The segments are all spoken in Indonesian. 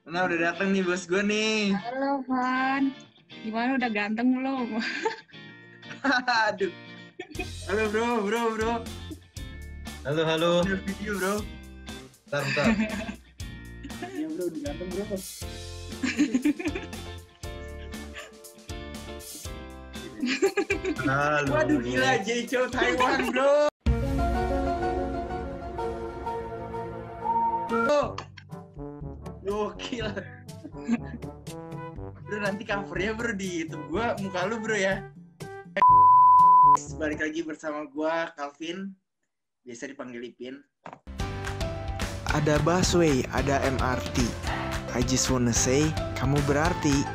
Nah, udah datang nih bos gue nih. Halo, Van. Gimana, udah ganteng belum? Aduh. Halo bro. Halo. Bener video bro. Bentar. Iya bro, udah ganteng bro. Halo. Waduh gila, Jaichou Taiwan bro. Gokil. Bro, nanti covernya bro di YouTube gue, muka lu bro ya. Balik lagi bersama gue, Calvin. Biasa dipanggil Ipin. Ada busway, ada MRT. I just wanna say, kamu berarti.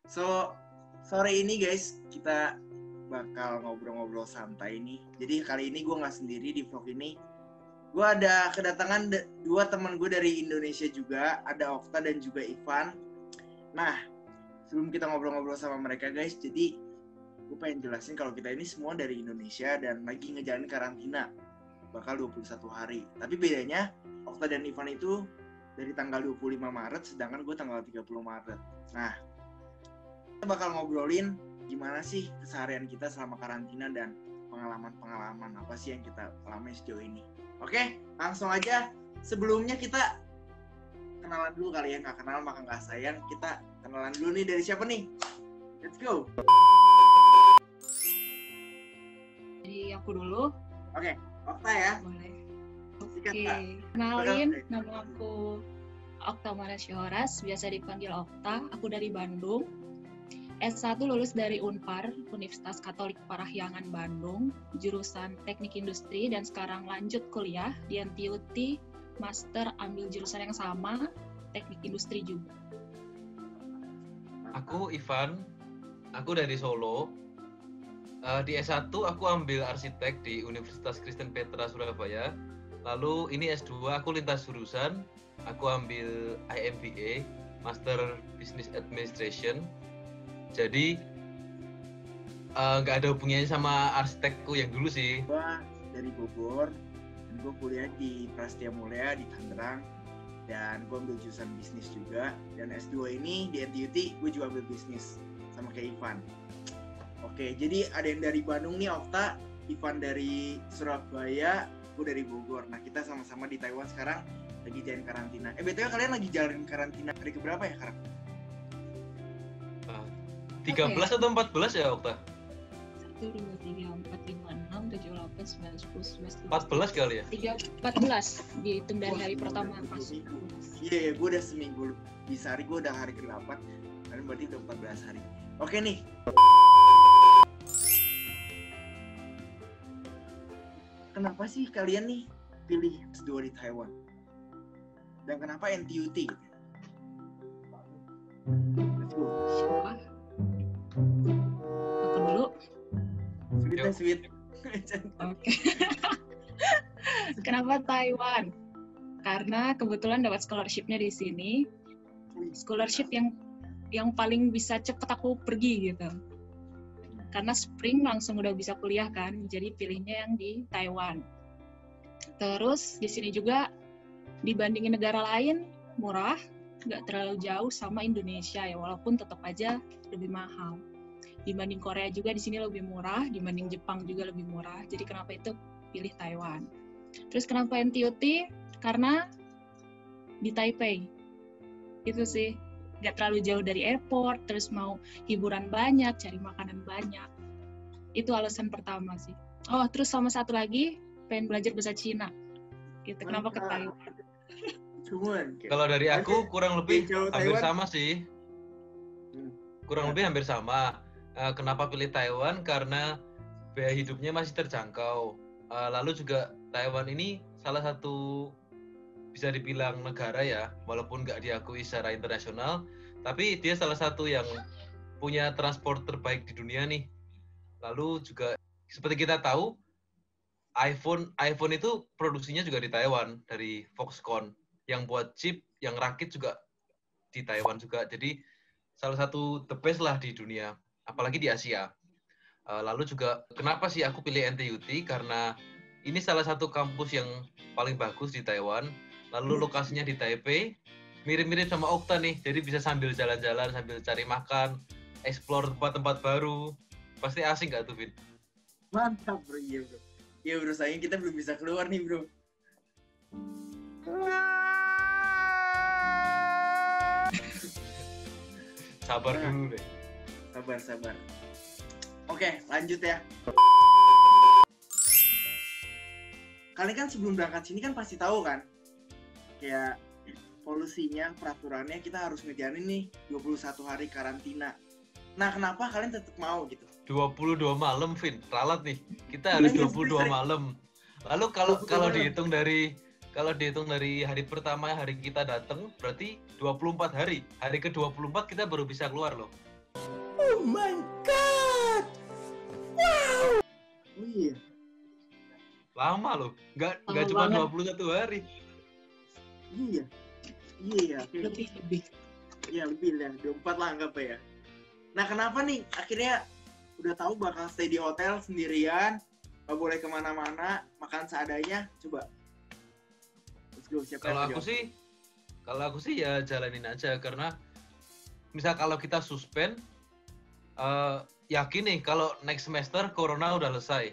So, sore ini guys, kita bakal ngobrol-ngobrol santai nih. Jadi kali ini gue nggak sendiri di vlog ini. Gue ada kedatangan dua teman gue dari Indonesia juga. Ada Okta dan juga Ivan. Nah, sebelum kita ngobrol-ngobrol sama mereka guys, jadi gue pengen jelasin kalau kita ini semua dari Indonesia dan lagi ngejalanin karantina. Bakal 21 hari. Tapi bedanya, Okta dan Ivan itu dari tanggal 25 Maret, sedangkan gue tanggal 30 Maret. Nah, kita bakal ngobrolin gimana sih keseharian kita selama karantina dan pengalaman-pengalaman apa sih yang kita alami sejauh ini. Oke, langsung aja. Sebelumnya kita kenalan dulu kali ya, nggak kenal maka nggak sayang. Kita kenalan dulu nih, dari siapa nih? Let's go. Jadi aku dulu. Oke, Okta ya. Boleh. Sikat, Oke. Kak. Kenalin, nama aku Okta Manasyoras, biasa dipanggil Okta. Aku dari Bandung. S1 lulus dari Unpar, Universitas Katolik Parahyangan Bandung, jurusan Teknik Industri, dan sekarang lanjut kuliah di NTUT, master ambil jurusan yang sama, Teknik Industri juga. Aku Ivan. Aku dari Solo. Di S1 aku ambil arsitek di Universitas Kristen Petra Surabaya. Lalu ini S2 aku lintas jurusan. Aku ambil IMBA, Master Business Administration. Jadi nggak ada hubungannya sama arsitekku yang dulu sih. Gue dari Bogor dan gue kuliah di Prasetya Mulia di Tangerang, dan gue ambil jurusan bisnis juga. Dan S2 ini di NTUT gue juga ambil bisnis sama kayak Ivan. Oke, jadi ada yang dari Bandung nih, Okta, Ivan dari Surabaya, gue dari Bogor. Nah, kita sama-sama di Taiwan sekarang lagi jalan karantina. BTW kalian lagi jalan karantina hari keberapa ya sekarang? 13 atau 14 ya, Okta? 1, 2, 3, 4, 5, 6, 7, 8, 9, 10, 11, 14 kali ya? 14 dihitung dari hari pertama masuk. Iya, gue udah seminggu. Di sehari gue udah hari ke-8. Kalian berarti udah 14 hari. Oke nih. Kenapa sih kalian nih pilih S2 di Taiwan? Dan kenapa NTUT? Let's go. Siapa? Aku dulu. Sweet. Oke. Kenapa Taiwan? Karena kebetulan dapat scholarship-nya di sini. Scholarship yang paling bisa cepet aku pergi gitu. Karena spring langsung udah bisa kuliah kan, jadi pilihnya yang di Taiwan. Terus di sini juga dibandingin negara lain murah, nggak terlalu jauh sama Indonesia ya, walaupun tetap aja lebih mahal. Dibanding Korea juga di sini lebih murah, dibanding Jepang juga lebih murah. Jadi kenapa itu pilih Taiwan? Terus kenapa NTUT? Karena di Taipei. Itu sih, nggak terlalu jauh dari airport, terus mau hiburan banyak, cari makanan banyak. Itu alasan pertama sih. Oh, terus sama satu lagi, pengen belajar bahasa Cina. Gitu. Kenapa ke Taiwan? Cuman. Kalau dari aku kurang lebih hampir sama sih. Kurang Ya. lebih hampir sama. Kenapa pilih Taiwan? Karena biaya hidupnya masih terjangkau. Lalu juga Taiwan ini salah satu bisa dibilang negara ya, walaupun nggak diakui secara internasional, tapi dia salah satu yang punya transport terbaik di dunia nih. Lalu juga seperti kita tahu, iPhone itu produksinya juga di Taiwan, dari Foxconn. Yang buat chip, yang rakit juga di Taiwan juga. Jadi salah satu the best lah di dunia, apalagi di Asia. Lalu juga kenapa sih aku pilih NTUT? Karena ini salah satu kampus yang paling bagus di Taiwan. Lalu lokasinya di Taipei, mirip-mirip sama Okta nih. Jadi bisa sambil jalan-jalan, sambil cari makan, explore tempat-tempat baru. Pasti asing gak tuh, Vin? Mantap bro, iya bro. Iya bro, sayang kita belum bisa keluar nih bro. Sabar dulu deh. Sabar. Oke, lanjut ya. Kalian kan sebelum berangkat sini kan pasti tahu kan, kayak polusinya, peraturannya kita harus ngejalanin nih 21 hari karantina. Nah, kenapa kalian tetap mau gitu? 22 malam, Vin. Ralat nih. Kita harus 22 malam. Lalu kalau dihitung dari hari pertama hari kita datang, berarti 24 hari. Hari ke-24 kita baru bisa keluar loh. Oh my god. Wow. Oh iya. Lama loh. Nggak Lama cuma banget. 21 hari. Iya. Lebih. Iya, lebih lah. 24 lah anggap ya. Nah, kenapa nih akhirnya udah tahu bakal stay di hotel sendirian, nggak boleh kemana-mana, makan seadanya, coba. Let's go, siapa Kalau yang aku sih ya jalanin aja, karena misal kalau kita suspend, yakin nih kalau next semester corona udah selesai.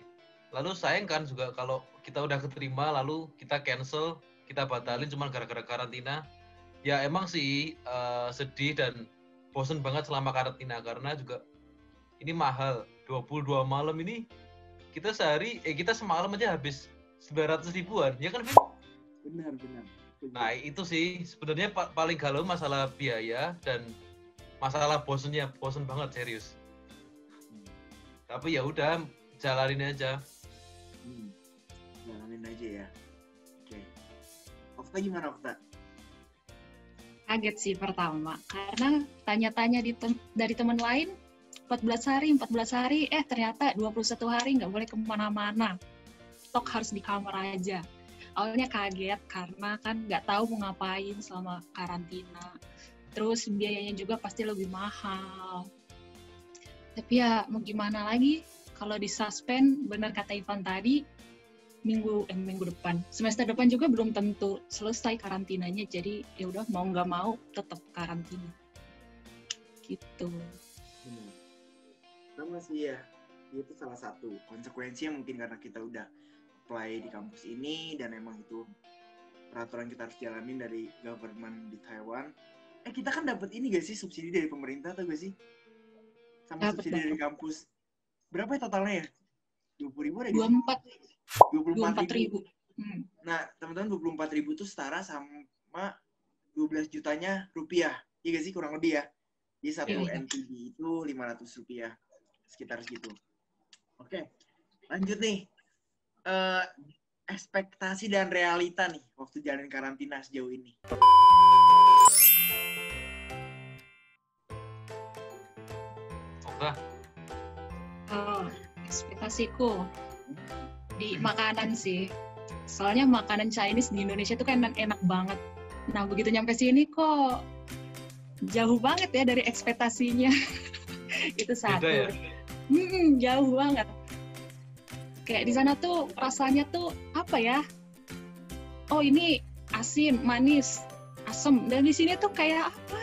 Lalu sayang kan juga kalau kita udah keterima lalu kita cancel, kita batalin cuma gara-gara karantina. Ya emang sih sedih dan bosen banget selama karantina, karena juga ini mahal. 22 malam ini kita semalam aja habis 900 ribuan, ya kan, Vin? Benar. Nah, itu sih sebenarnya paling galau masalah biaya dan masalah bosen banget serius. Tapi ya udah, jalanin aja. Jalanin aja ya. Oke. Okta gimana, Okta? Kaget sih pertama, karena tanya-tanya dari teman lain, 14 hari, ternyata 21 hari nggak boleh kemana-mana. Stok harus di kamar aja. Awalnya kaget karena kan nggak tahu mau ngapain selama karantina. Terus biayanya juga pasti lebih mahal. Tapi ya mau gimana lagi, kalau disuspend, benar kata Ivan tadi, minggu depan, semester depan juga belum tentu selesai karantinanya, jadi ya udah mau nggak mau tetap karantina gitu. Benar. Sama sih ya, itu salah satu konsekuensinya mungkin karena kita udah apply di kampus ini dan emang itu peraturan kita harus jalanin dari government di Taiwan. Kita kan dapat ini gak sih, subsidi dari pemerintah atau gak sih? Sama Dapet, subsidi dari kampus. Berapa ya totalnya ya? 20.000 ada gak sih? 24.000. Nah, teman-teman 24.000 itu setara sama 12 jutanya rupiah. Iya gak sih? Kurang lebih ya. Jadi satu NTD itu 500 rupiah. Sekitar segitu. Oke. Lanjut nih. Ekspektasi dan realita nih waktu jalanin karantina sejauh ini. Ekspektasiku di makanan sih. Soalnya makanan Chinese di Indonesia tuh kan enak banget. Nah, begitu nyampe sini kok jauh banget ya dari ekspektasinya. Itu satu. Beda ya? Jauh banget. Kayak di sana tuh rasanya tuh apa ya? Oh, ini asin, manis, asam. Dan di sini tuh kayak apa?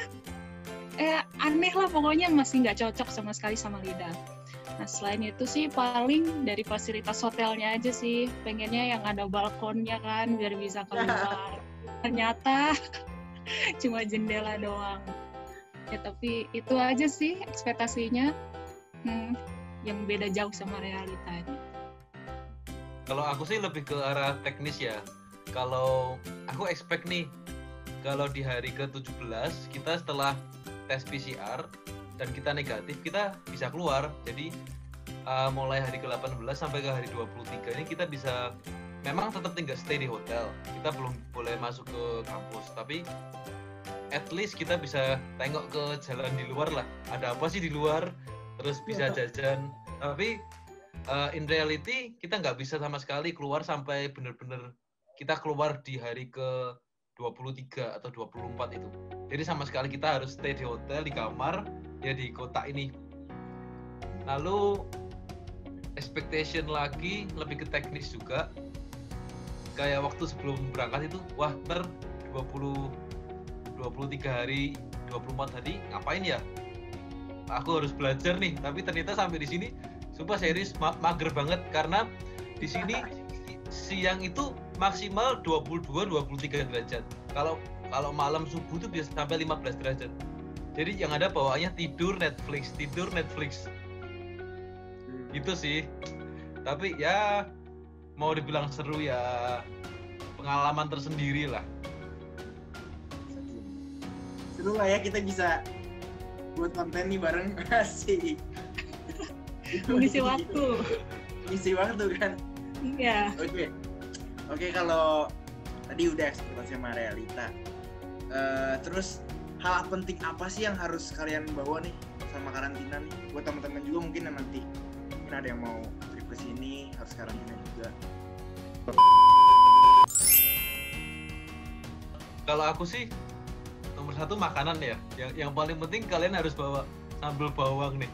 Aneh lah pokoknya, masih nggak cocok sama sekali sama lidah. Nah, selain itu sih paling dari fasilitas hotelnya aja sih. Pengennya yang ada balkonnya kan, biar bisa keluar. Ternyata cuma jendela doang. Ya tapi itu aja sih ekspektasinya. Yang beda jauh sama realitanya. Kalau aku sih lebih ke arah teknis ya. Kalau aku expect nih, kalau di hari ke-17 kita setelah tes PCR dan kita negatif, kita bisa keluar. Jadi mulai hari ke-18 sampai ke hari 23 ini kita bisa, memang tetap tinggal stay di hotel. Kita belum boleh masuk ke kampus, tapi at least kita bisa tengok ke jalan di luar lah. Ada apa sih di luar? Terus bisa jajan. Tapi in reality kita nggak bisa sama sekali keluar sampai benar-benar kita keluar di hari ke 23 atau 24 itu. Jadi sama sekali kita harus stay di hotel, di kamar, ya di kota ini. Lalu expectation lagi lebih ke teknis juga. kayak waktu sebelum berangkat itu, wah ntar 23 hari, 24 hari ngapain ya? Aku harus belajar nih, tapi ternyata sampai di sini sumpah serius mager banget karena di sini siang itu maksimal 22-23 derajat. Kalau malam subuh tuh bisa sampai 15 derajat. Jadi yang ada bawaannya tidur Netflix. Gitu sih. Tapi ya mau dibilang seru ya pengalaman tersendiri lah. Seru lah ya, kita bisa buat konten nih bareng. Asik. Mengisi waktu. Mengisi waktu kan. Iya. Oke, kalau tadi udah ekspektasi sama realita. Terus hal penting apa sih yang harus kalian bawa nih sama karantina nih? Buat teman-teman juga mungkin yang nanti mungkin ada yang mau trip ke sini harus karantina juga. Kalau aku sih nomor 1 makanan ya. Yang paling penting kalian harus bawa sambal bawang nih.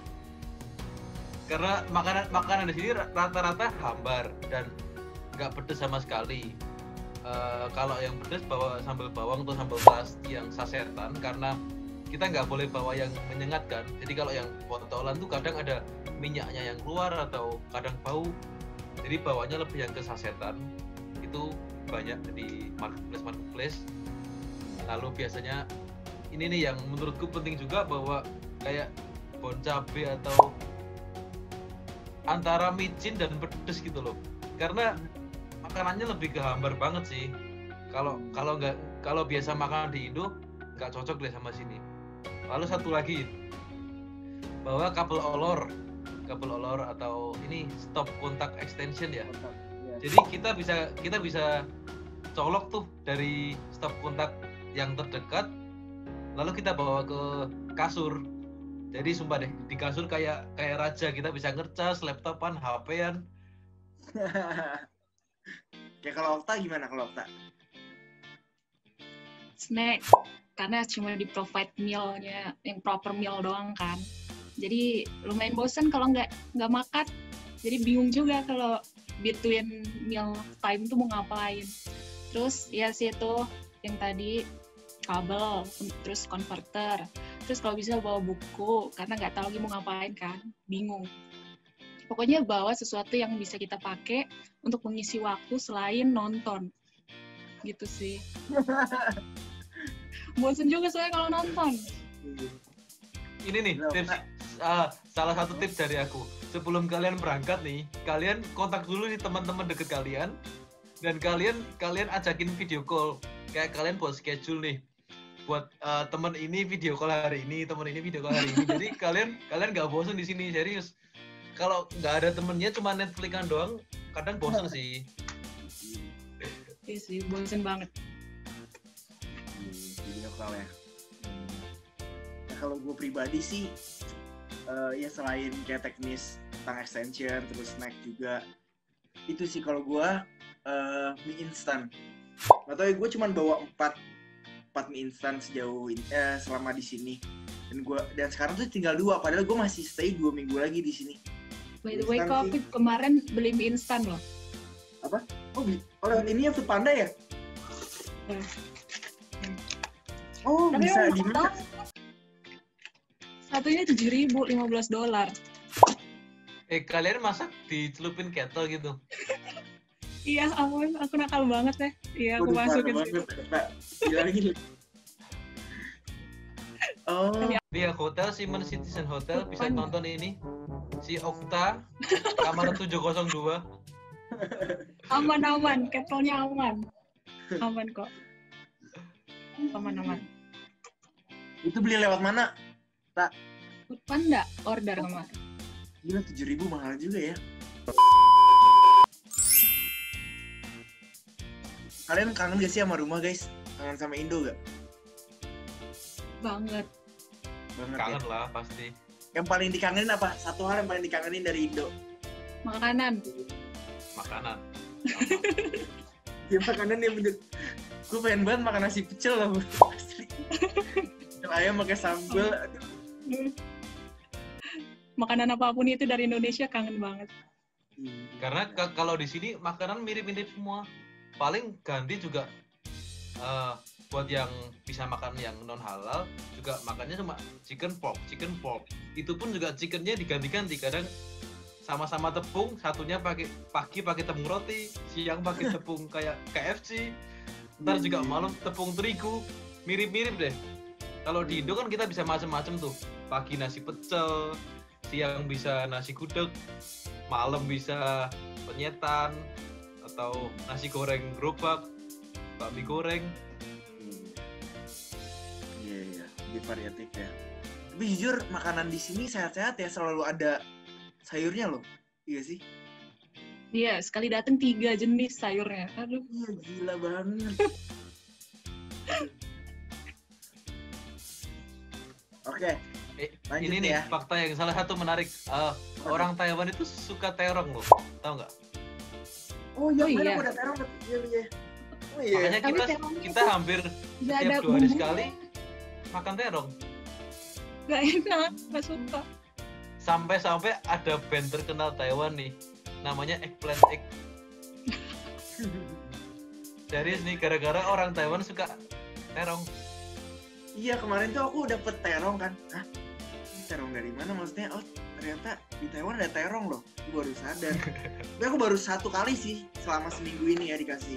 Karena makanan di sini rata-rata hambar dan nggak pedes sama sekali. Kalau yang pedes bawa sambal bawang atau sambal terasi yang sasetan, karena kita nggak boleh bawa yang menyengat kan. Jadi kalau yang botolan tuh kadang ada minyaknya yang keluar atau kadang bau. Jadi bawanya lebih yang ke sasetan. Itu banyak di marketplace. Lalu biasanya ini nih yang menurutku penting juga, bahwa kayak bon cabe atau antara micin dan pedes gitu loh. Karena makanannya lebih ke hambar banget sih. Kalau biasa makan di Indo nggak cocok deh sama sini. Lalu satu lagi, bawa kabel olor atau ini stop kontak extension ya. Jadi kita bisa colok tuh dari stop kontak yang terdekat, lalu kita bawa ke kasur. Jadi sumpah deh, di kasur kayak raja, kita bisa ngercas, laptopan, HP-an. Kayak kalau Okta gimana kalau Okta? Snack, karena cuma di provide mealnya yang proper meal doang kan. Jadi lumayan bosan kalau nggak makan. Jadi bingung juga kalau between meal time tuh mau ngapain. Terus ya sih itu yang tadi kabel, terus converter. Terus kalau bisa bawa buku, karena nggak tahu lagi mau ngapain kan, bingung. Pokoknya bawa sesuatu yang bisa kita pakai untuk mengisi waktu selain nonton. Gitu sih. Bosan juga soalnya kalau nonton. Ini nih tips, salah satu tips dari aku. Sebelum kalian berangkat nih, kalian kontak dulu nih teman-teman deket kalian, dan kalian ajakin video call. Kayak kalian buat schedule nih, buat teman ini video call hari ini, teman ini video call hari ini. Jadi kalian nggak bosan di sini, serius. Kalau nggak ada temennya cuma Netflixan doang, kadang bosan sih. Iya sih, bosan banget. Video call ya. Nah, kalau gue pribadi sih, ya selain kayak teknis tentang extension, terus snack juga, itu sih kalau gue mie instan. Nggak tahu ya, gue cuma bawa 4 mie instan sejauh ini, selama di sini. Dan sekarang tuh tinggal 2, padahal gue masih stay 2 minggu lagi di sini. By the way, kok aku kemarin beli mie instan loh. Apa? Oh ini yang Foodpanda ya? Oh, tapi bisa di mana? Satunya $7.000, $15. Kalian masak dicelupin kettle gitu? Iya, aku nakal banget ya. Iya, aku masukin situ. Gila. Oh. Via hotel, Simon Citizen Hotel, bisa nonton ini. Si Okta, kamar 702. Aman, kettle-nya aman. Aman kok. Aman. Itu beli lewat mana? Tak. Foodpanda order kemarin. Gila, 7.000 mahal juga ya. Kalian kangen gak sih sama rumah, guys? Kangen sama Indo gak? Banget Kangen ya? lah pasti. Yang paling dikangenin apa? Satu hal yang paling dikangenin dari Indo? Makanan. Ya makanan yang bener. Gue pengen banget makan nasi pecel lah. Asli. Pecel ayam pakai sambal. Makanan apapun itu dari Indonesia kangen banget. Karena kalau di sini makanan mirip-mirip semua. paling ganti juga buat yang bisa makan yang non halal juga makannya cuma chicken pork. Itu pun juga chickennya diganti-ganti, kadang sama-sama tepung, satunya pagi pakai tepung roti, siang pakai tepung kayak KFC, ntar juga malam tepung terigu, mirip-mirip deh. Kalau di Indo kan kita bisa macam-macam tuh, pagi nasi pecel, siang bisa nasi gudeg, malam bisa penyetan atau nasi goreng gerobak, bakmi goreng. Iya, lebih variatif ya. Tapi jujur makanan di sini sehat-sehat ya, selalu ada sayurnya loh. Iya sih. Iya, sekali datang 3 jenis sayurnya. Aduh. Iya, gila banget. Oke, lanjut Ini nih ya. fakta yang salah satu menarik. Orang Taiwan itu suka terong loh, tahu nggak? Oh iya, iya. mana udah terong. Iya. Oh iya. Makanya Tapi terongnya kita tuh hampir nggak ada setiap 2 hari bumbunya. sekali makan terong. Gak enak, gak suka. Sampai ada band terkenal Taiwan nih, namanya Eggplant Egg. Serius nih, gara-gara orang Taiwan suka terong. Iya, kemarin tuh aku dapet terong kan. Hah? Ini terong dari mana maksudnya? Oh, ternyata di Taiwan ada terong loh. Aku baru sadar. Tapi aku baru 1 kali sih selama seminggu ini ya dikasih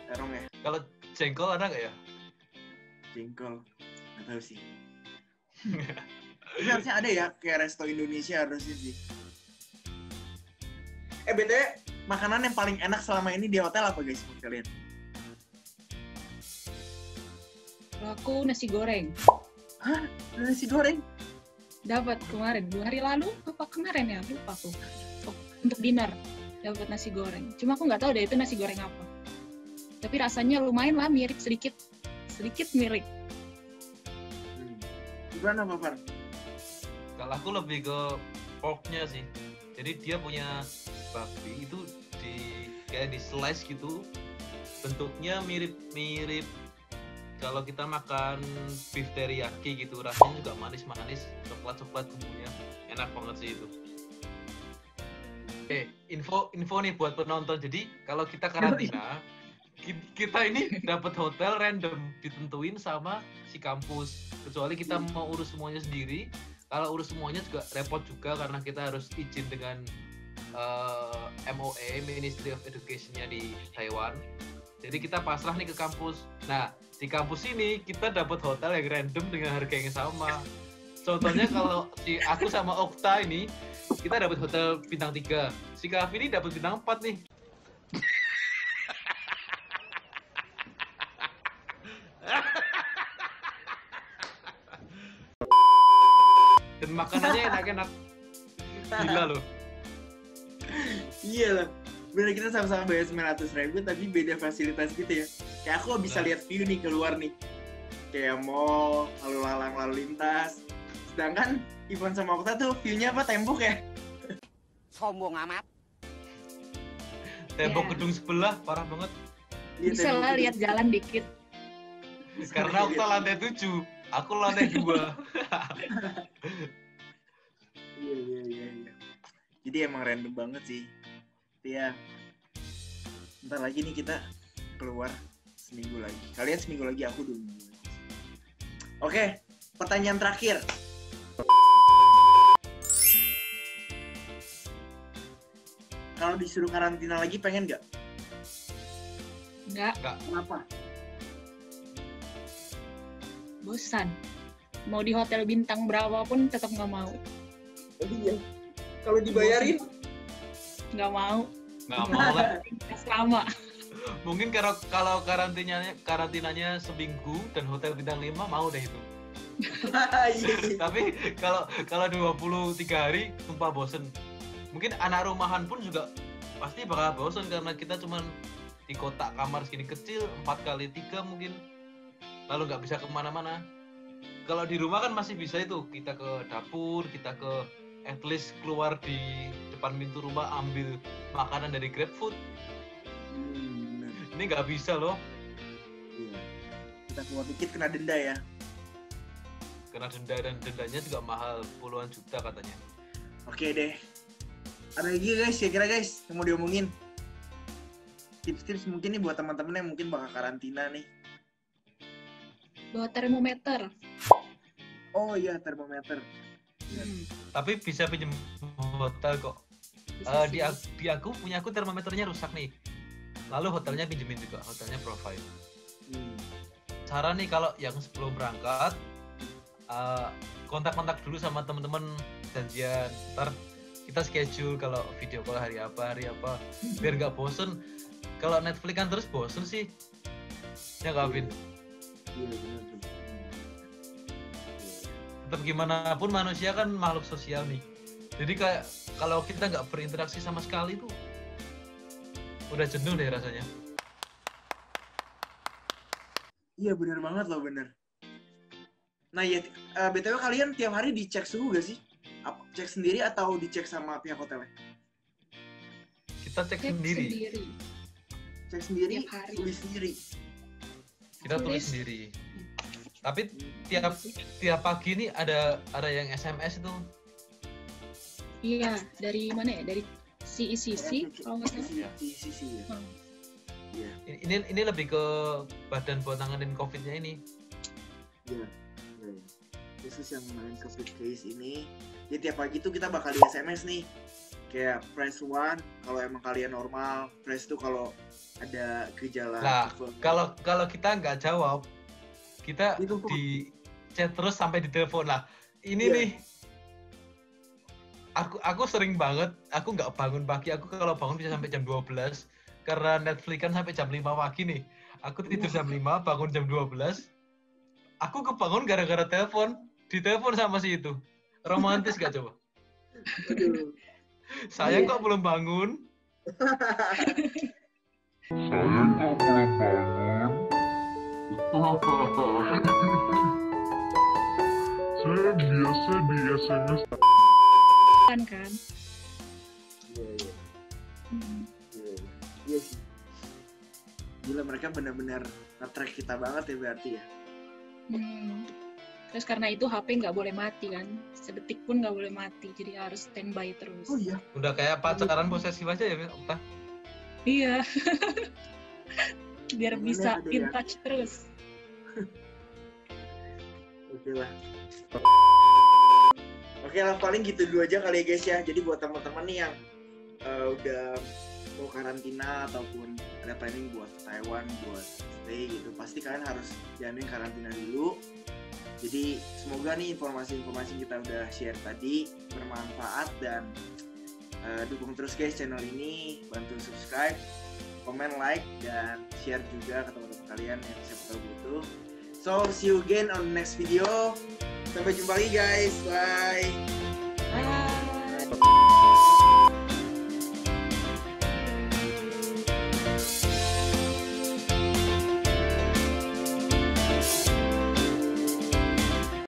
terong ya. Kalau jengkol ada nggak ya? Jengkol. Nggak tahu sih. Ini harusnya ada ya, kayak resto Indonesia harusnya sih. BTW, makanan yang paling enak selama ini di hotel apa guys menurut kalian? Kalau aku nasi goreng. Hah? Nasi goreng? Dapat kemarin, 2 hari lalu apa kemarin ya, lupa aku. Untuk dinner dapat nasi goreng. Cuma aku nggak tahu deh itu nasi goreng apa. Tapi rasanya lumayan lah, mirip sedikit mirip. Gimana Pak Far? Kalau aku lebih ke porknya sih. Jadi dia punya babi itu kayak di slice gitu. Bentuknya mirip kalau kita makan beef teriyaki gitu, rasanya juga manis-manis, coklat bumbunya. Enak banget sih itu. Info nih buat penonton. Jadi kalau kita karantina, kita ini dapat hotel random, ditentuin sama si kampus. Kecuali kita mau urus semuanya sendiri. Kalau urus semuanya juga repot juga karena kita harus izin dengan MOE, Ministry of Education-nya di Taiwan. Jadi kita pasrah nih ke kampus. Nah, di kampus ini kita dapat hotel yang random dengan harga yang sama. Contohnya kalau aku sama Okta ini, kita dapat hotel bintang 3. Si Kavi ini dapat bintang 4 nih. Dan makanannya enak-enak. Gila loh. Iya lah. Bener, kita sama-sama bayar 900.000 tapi beda fasilitas gitu ya. Kayak aku bisa lihat view nih keluar nih. Kayak mall, lalu lalang lalu lintas. Sedangkan Ivan sama Okta tuh view-nya apa, tembok ya? Sombong amat. Tembok Iya. gedung sebelah parah banget. Iya, Bisa tembok lah gitu. lihat jalan dikit. Karena Okta lantai 7, aku lantai 2. Iya. Jadi emang random banget sih. Ya. Bentar lagi nih kita keluar seminggu lagi. Kalian seminggu lagi, aku 2 minggu lagi. Oke, pertanyaan terakhir. Kalau disuruh karantina lagi pengen nggak? Enggak, Kenapa? bosan. Mau di hotel bintang berapa pun tetap nggak mau. Iya. Kalau dibayarin? Nggak mau. Nggak mau lah. Selama. Mungkin kalau karantinanya seminggu dan hotel bintang 5 mau deh itu. Iya sih. Tapi kalau 23 hari sumpah bosen. Mungkin anak rumahan pun juga pasti bakal bosen karena kita cuman di kotak kamar segini kecil 4x3 mungkin. Lalu nggak bisa kemana-mana. Kalau di rumah kan masih bisa itu, kita ke dapur, kita ke at least keluar di depan pintu rumah ambil makanan dari GrabFood. Bener. Ini nggak bisa loh. Iya. Kita keluar dikit kena denda ya. Kena denda dan dendanya juga mahal, puluhan juta katanya. Oke deh. Ada lagi guys, kira-kira guys yang mau diomongin? tips-tips mungkin nih buat teman-teman yang mungkin bakal karantina nih. Bawa termometer. Oh iya, termometer. Tapi bisa pinjam hotel kok. Bisa sih. Di aku punya aku termometernya rusak nih. Lalu hotelnya pinjemin juga, hotelnya provide. Cara nih kalau yang sebelum berangkat kontak-kontak dulu sama teman-teman janjian. Ntar kita schedule kalau video call hari apa biar nggak bosen. Kalau Netflix kan terus bosen sih. Ya nggak, Vin? Iya benar. Tetap gimana pun manusia kan makhluk sosial nih. Jadi kayak kalau kita nggak berinteraksi sama sekali tuh udah jenuh deh rasanya. Iya benar banget loh, bener. Nah ya, BTW kalian tiap hari dicek suhu gak sih? Cek sendiri atau dicek sama pihak hotelnya? Kita cek Cek sendiri. Cek sendiri, Tiap hari. tulis sendiri. Kita tulis Tulis. sendiri. Tapi tiap pagi nih ada yang SMS itu. Iya, dari mana ya? Dari CECC kalau nggak salah. Sisi ya. Hmm. Iya. Ini lebih ke badan buat nanganin COVID-nya ini. Iya. Khusus yang main COVID case ini, jadi tiap pagi tuh kita bakal di SMS nih. Kayak press 1 kalau emang kalian normal, press 2 kalau ada gejala. Nah, COVID. kalau kita nggak jawab, kita Ditelepon. di chat terus sampai di telepon lah. Ini Iya. nih, aku sering banget, aku nggak bangun pagi. Aku kalau bangun bisa sampai jam 12 karena Netflix kan sampai jam 5 pagi nih. Aku tidur jam 5, bangun jam 12. Aku kebangun gara-gara telepon, ditelepon sama si itu. Romantis gak coba? Aduh. Sayang kok belum bangun. Saya biasa di SMS. Kan? Iya, iya. Hmm. Iya sih. Gila, mereka benar-benar nge-track kita banget ya berarti ya. Terus karena itu HP nggak boleh mati kan, sedetik pun nggak boleh mati, jadi harus standby terus. Oh iya. Udah kayak pacaran posesif aja ya, Okta? Iya. Biar Gimana bisa tuh in ya? touch terus. Oke lah. Oke lah, paling gitu dulu aja kali ya guys ya. Jadi buat teman-teman nih yang udah mau karantina ataupun ada planning buat ke Taiwan, buat stay gitu, pasti kalian harus jalanin karantina dulu. Jadi semoga nih informasi-informasi kita udah share tadi bermanfaat dan dukung terus guys channel ini, bantu subscribe, komen, like, dan share juga ke teman-teman kalian yang siapa tahu butuh. So see you again on next video. Sampai jumpa lagi guys, bye. Bye.